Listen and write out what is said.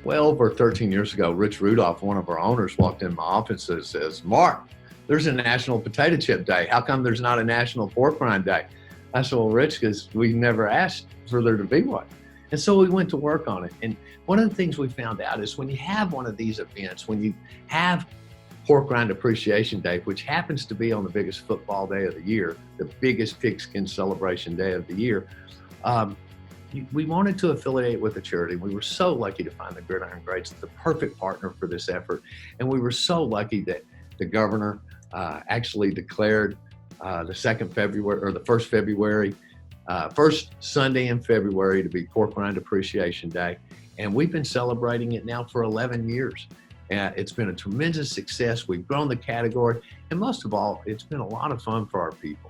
Well, over 13 years ago, Rich Rudolph, one of our owners, walked in my office and says, "Mark, there's a National Potato Chip Day. How come there's not a National Pork Rind Day?" I said, "Well, Rich, because we never asked for there to be one." And so we went to work on it. And one of the things we found out is when you have one of these events, when you have Pork Rind Appreciation Day, which happens to be on the biggest football day of the year, the biggest pigskin celebration day of the year, um, we wanted to affiliate with a charity. We were so lucky to find the Gridiron Greats, the perfect partner for this effort. And we were so lucky that the governor actually declared the 2nd February or the 1st February, first Sunday in February to be Pork Rind Appreciation Day. And we've been celebrating it now for 11 years. It's been a tremendous success. We've grown the category. And most of all, it's been a lot of fun for our people.